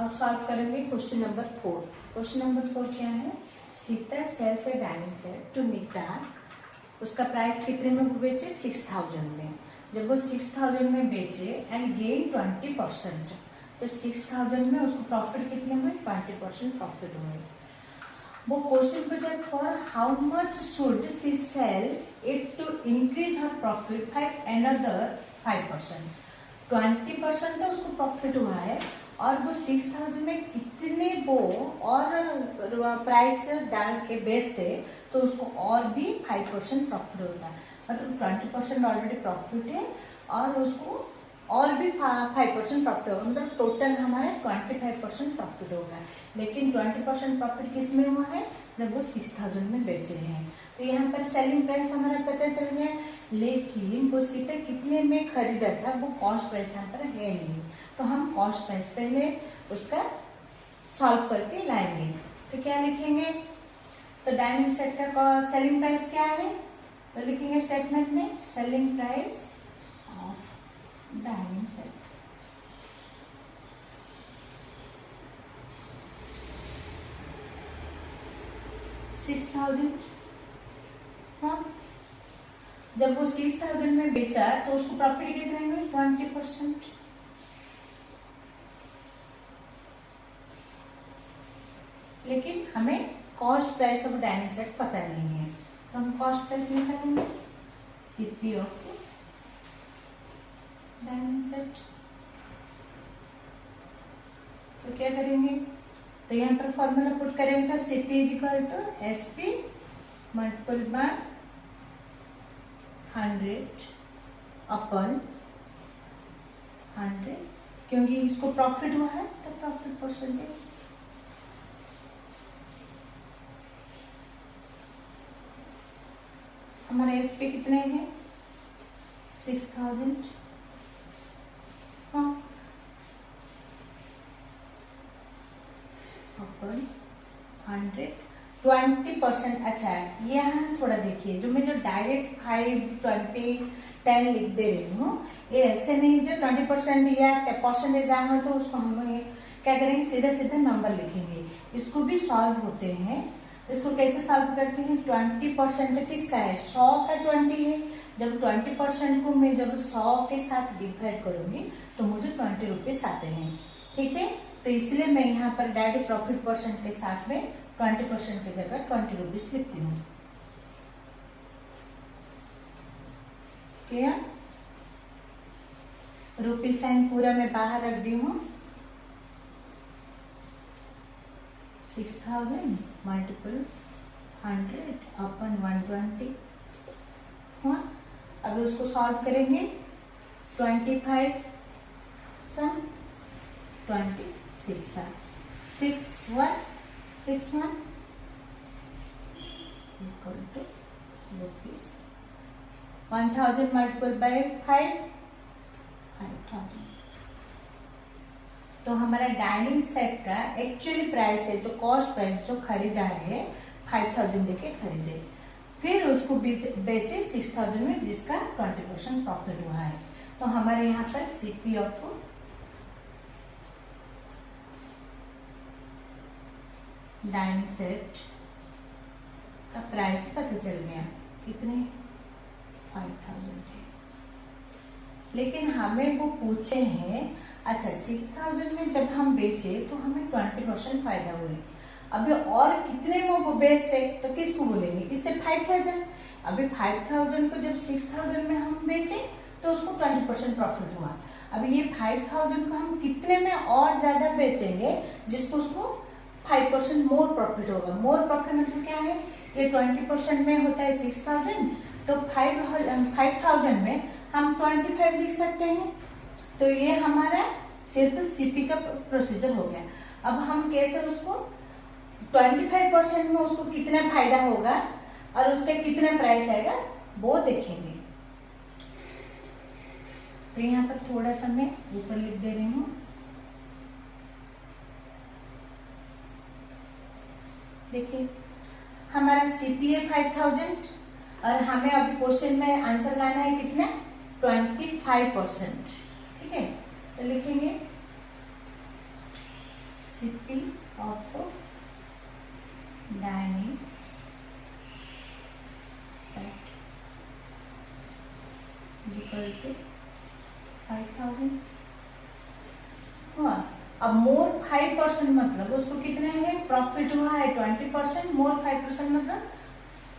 अब सॉल्व करेंगे question number 4। Question number 4 क्या है? Sita sells a dining set to Nikita. उसका प्राइस कितने में वो बेचे? 6000 में। जब वो 6000 में बेचे एंड गेन 20%, तो 6000 में उसको प्रॉफिट कितने हुए? 20% प्रॉफिट हुए। वो क्वेश्चन पूछा for how much should she sell it to increase her profit by another 5%। 20% तो उसको प्रॉफिट हुआ है और वो 6000 में कितने वो और प्राइस डाल के बेचते तो उसको और भी 5% प्रॉफिट होता है। मतलब 20% ऑलरेडी प्रॉफिट है और उसको और भी 5% प्रॉफिट होगा, मतलब टोटल हमारा 25% प्रॉफिट होगा। लेकिन 20% प्रॉफिट किस में हुआ है? जब वो 6000 में बेचे हैं। तो यहाँ पर सेलिंग प्राइस हमारा पता चल गया, लेकिन वो सीता कितने में खरीदा था वो कॉस्ट प्राइस यहाँ पर है नहीं। तो हम कॉस्ट प्राइस पहले उसका सॉल्व करके लाएंगे। तो क्या लिखेंगे? तो डाइनिंग सेट का सेलिंग प्राइस क्या है? तो लिखेंगे स्टेटमेंट में selling price of dining set. $6000। हाँ, जब वो 6000 में बेचा तो उसको प्रॉफिट कितने में? 20%। लेकिन हमें cost price of dining set पता नहीं है, तो हम कॉस्ट प्राइस निकालेंगे सीपी ऑफ डाइनिंग सेट। तो क्या करेंगे? तो यहाँ पर फॉर्मूला पुट करेंगे तो CP is equal to SP multiple by 100 upon 100, क्योंकि इसको प्रॉफिट हुआ है तो प्रॉफिट परसेंटेज। हमारे एसपी कितने हैं? 6000। हाँ, अपन 100 20%। अच्छा है, ये यहाँ थोड़ा देखिए, जो मैं जो डायरेक्ट 5 20 10 लिख दे रही हूँ, ये ऐसे नहीं जो 20% या परसेंटेज आए तो उसको हम क्या करेंगे? सीधा सीधा नंबर लिखेंगे। इसको भी सॉल्व होते हैं। इसको कैसे सॉल्व करते हैं? 20% किसका है? 100 का 20 है। जब 20% को मैं जब 100 के साथ डिवाइड करूंगी तो मुझे 20 रुपीज आते हैं। ठीक है, तो इसलिए मैं यहाँ पर डायरेक्ट प्रॉफिट परसेंट के साथ में 20% की जगह 20 रुपीज लिखती हूँ। क्लियर? रुपी साइन पूरा मैं बाहर रख दी हूँ। 6000 मल्टीपल 100 अपन 120। हाँ, अभी उसको सॉल्व करेंगे। 25 sum 26 61 equal to rupees 1000 multiple by 5000। तो हमारा डाइनिंग सेट का एक्चुअली प्राइस है, जो कॉस्ट प्राइस जो खरीदा है 5000 देके खरीदे, फिर उसको बेचे 6000 में, जिसका 20% प्रॉफिट हुआ है। तो हमारे यहाँ पर सीपी ऑफ डाइनिंग सेट का प्राइस पता चल गया, कितने? 5000 है। लेकिन हमें वो पूछे हैं, अच्छा 6000 में जब हम बेचे तो हमें 20% फायदा हुए। अभी और कितने में वो बेचते तो किसको बोलेंगे? इससे 5000। अभी 5000 को जब 6000 में हम बेचे तो उसको 20% प्रॉफिट हुआ। अभी ये 5000 को हम कितने में और ज्यादा बेचेंगे जिसको उसको 5% मोर प्रॉफिट होगा। मोर प्रॉफिट मतलब क्या है? ये 20% में होता है 6000, तो 5000 में हम 25 लिख सकते हैं। तो ये हमारा सिर्फ सीपी का प्रोसीजर हो गया। अब हम कैसे उसको 25% में उसको कितना फायदा होगा और उसका कितना प्राइस आएगा वो देखेंगे। तो यहाँ पर थोड़ा सा मैं ऊपर लिख दे रही हूँ। देखिए, हमारा सीपी है 5000 और हमें अभी क्वेश्चन में आंसर लाना है कितना? 25%। ठीक है, तो लिखेंगे CP of dining set equal to 5000 हुआ। अब मोर 5% मतलब उसको कितने है प्रॉफिट हुआ है 20%, मोर 5% मतलब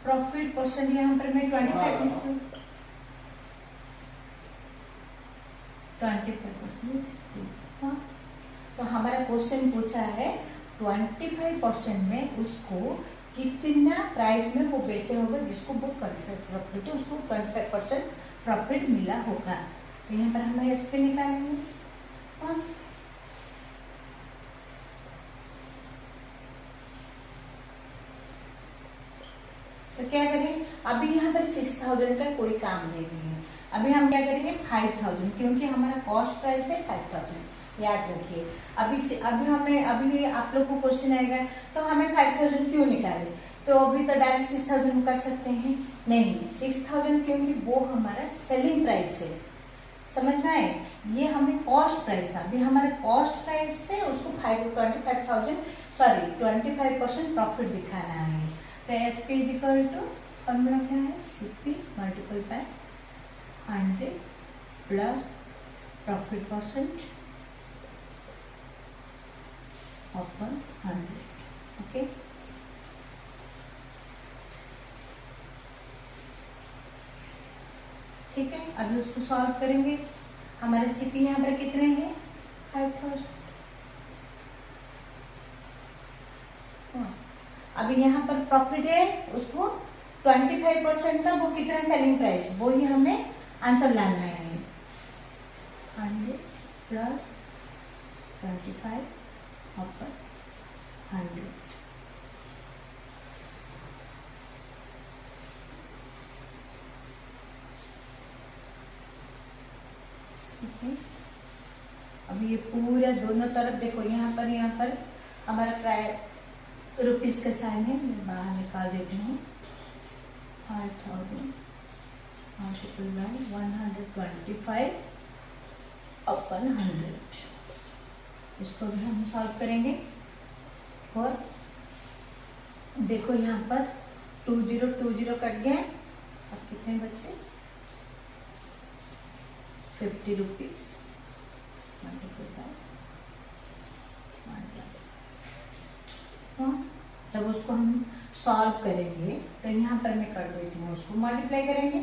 प्रॉफिट परसेंट यहाँ पर मैं 25%। हाँ, तो हमारा क्वेश्चन पूछा है 25% में उसको कितना प्राइस में वो बेचे होगा जिसको वो प्रॉफिट है उसको 25% प्रॉफिट मिला होगा। तो यहाँ पर हमें एसपी निकालेंगे। हाँ, तो क्या करें, अभी यहाँ पर 6000 का कोई काम नहीं है। अभी हम क्या करेंगे 5000, क्योंकि हमारा कॉस्ट प्राइस है 5000, याद रखिए। अभी आप लोग को क्वेश्चन आएगा तो हमें 5000 क्यों निकाले, तो अभी तो डायरेक्ट 6000 कर सकते हैं। नहीं, 6000 क्योंकि वो हमारा सेलिंग प्राइस है, समझ में आए। ये हमें कॉस्ट प्राइस है, अभी हमारे कॉस्ट प्राइस से उसको 25% प्रॉफिट दिखाना है। तो SP is equal to formula क्या है, CP multiple by 100 plus profit percent upon 100। Okay, ठीक है। अभी उसको सॉल्व करेंगे। हमारे सीपी यहाँ पर कितने हैं 5000। अभी यहाँ पर प्रॉफिट है उसको 25% का, वो कितना सेलिंग प्राइस, वो ही हमें आंसर लाना है। 100 प्लस 25 अपॉन 100। अब ये पूरा दोनों तरफ देखो, यहाँ पर हमारा रुपीज का साइन है, मैं बाहर निकाल देती हूँ। 5000 125 अपन 100, इसको भी हम सॉल्व करेंगे। और देखो यहाँ पर 20 कट गया, अब कितने बचे 50 रुपीज जब उसको हम सॉल्व करेंगे तो यहाँ पर मैं कर देती हूँ, उसको मल्टीप्लाई करेंगे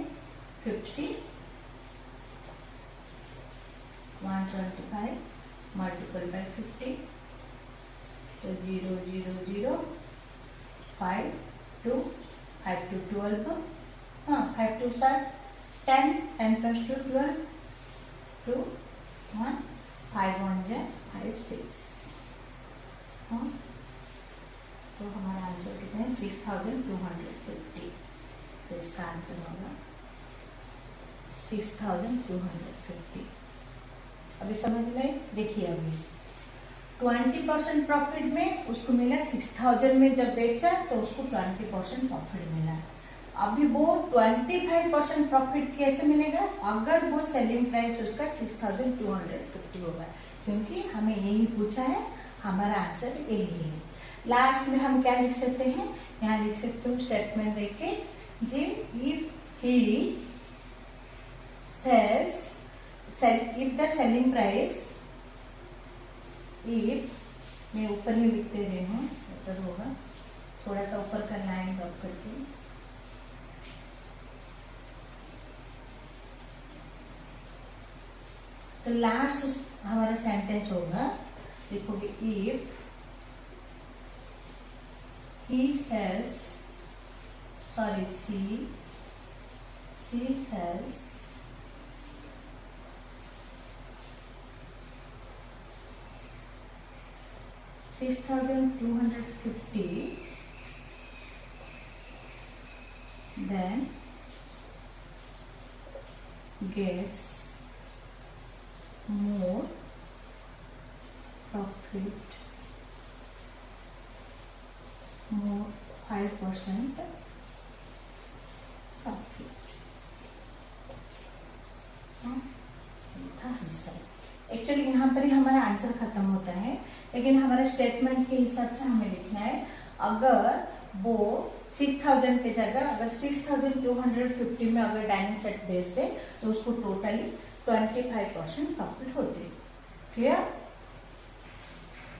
50 125 मल्टीपल बाय 50, तो 0 0 0 5 2 5 2 12, हाँ 5 2 7 10 10 प्लस 2 12 2 1 5 1 जा 5 6। हाँ, तो हमारा आंसर कितना है 6250। तो इसका आंसर होगा 6250। अभी समझ में, देखिए अभी 20% प्रॉफिट में उसको मिला 6000 में, जब बेचा तो उसको 20% प्रॉफिट मिला। अभी वो 25% प्रॉफिट कैसे मिलेगा, अगर वो सेलिंग प्राइस उसका 6250 होगा, क्योंकि हमें यही पूछा है, हमारा आंसर यही है। लास्ट में हम क्या लिख सकते हैं, यहाँ लिख सकते हो स्टेटमेंट देखे जी, if he sells if the selling price, if मैं ऊपर ही लिखते रही हूँ, ऊपर होगा, थोड़ा सा ऊपर का लाइन ड्रॉप करके, तो लास्ट हमारा सेंटेंस होगा, लिखोगे if he sells, sorry, she sells $6,250, then gets more profit, more 5% profit. Answer actually यहाँ पर ही हमारा आंसर खत्म होता है, लेकिन हमारा स्टेटमेंट के हिसाब से हमें लिखना है अगर वो 6000 की जगह अगर 6250 में अगर डाइनिंग सेट बेच दे तो उसको टोटली 25% प्रॉफिट होती है। क्लियर?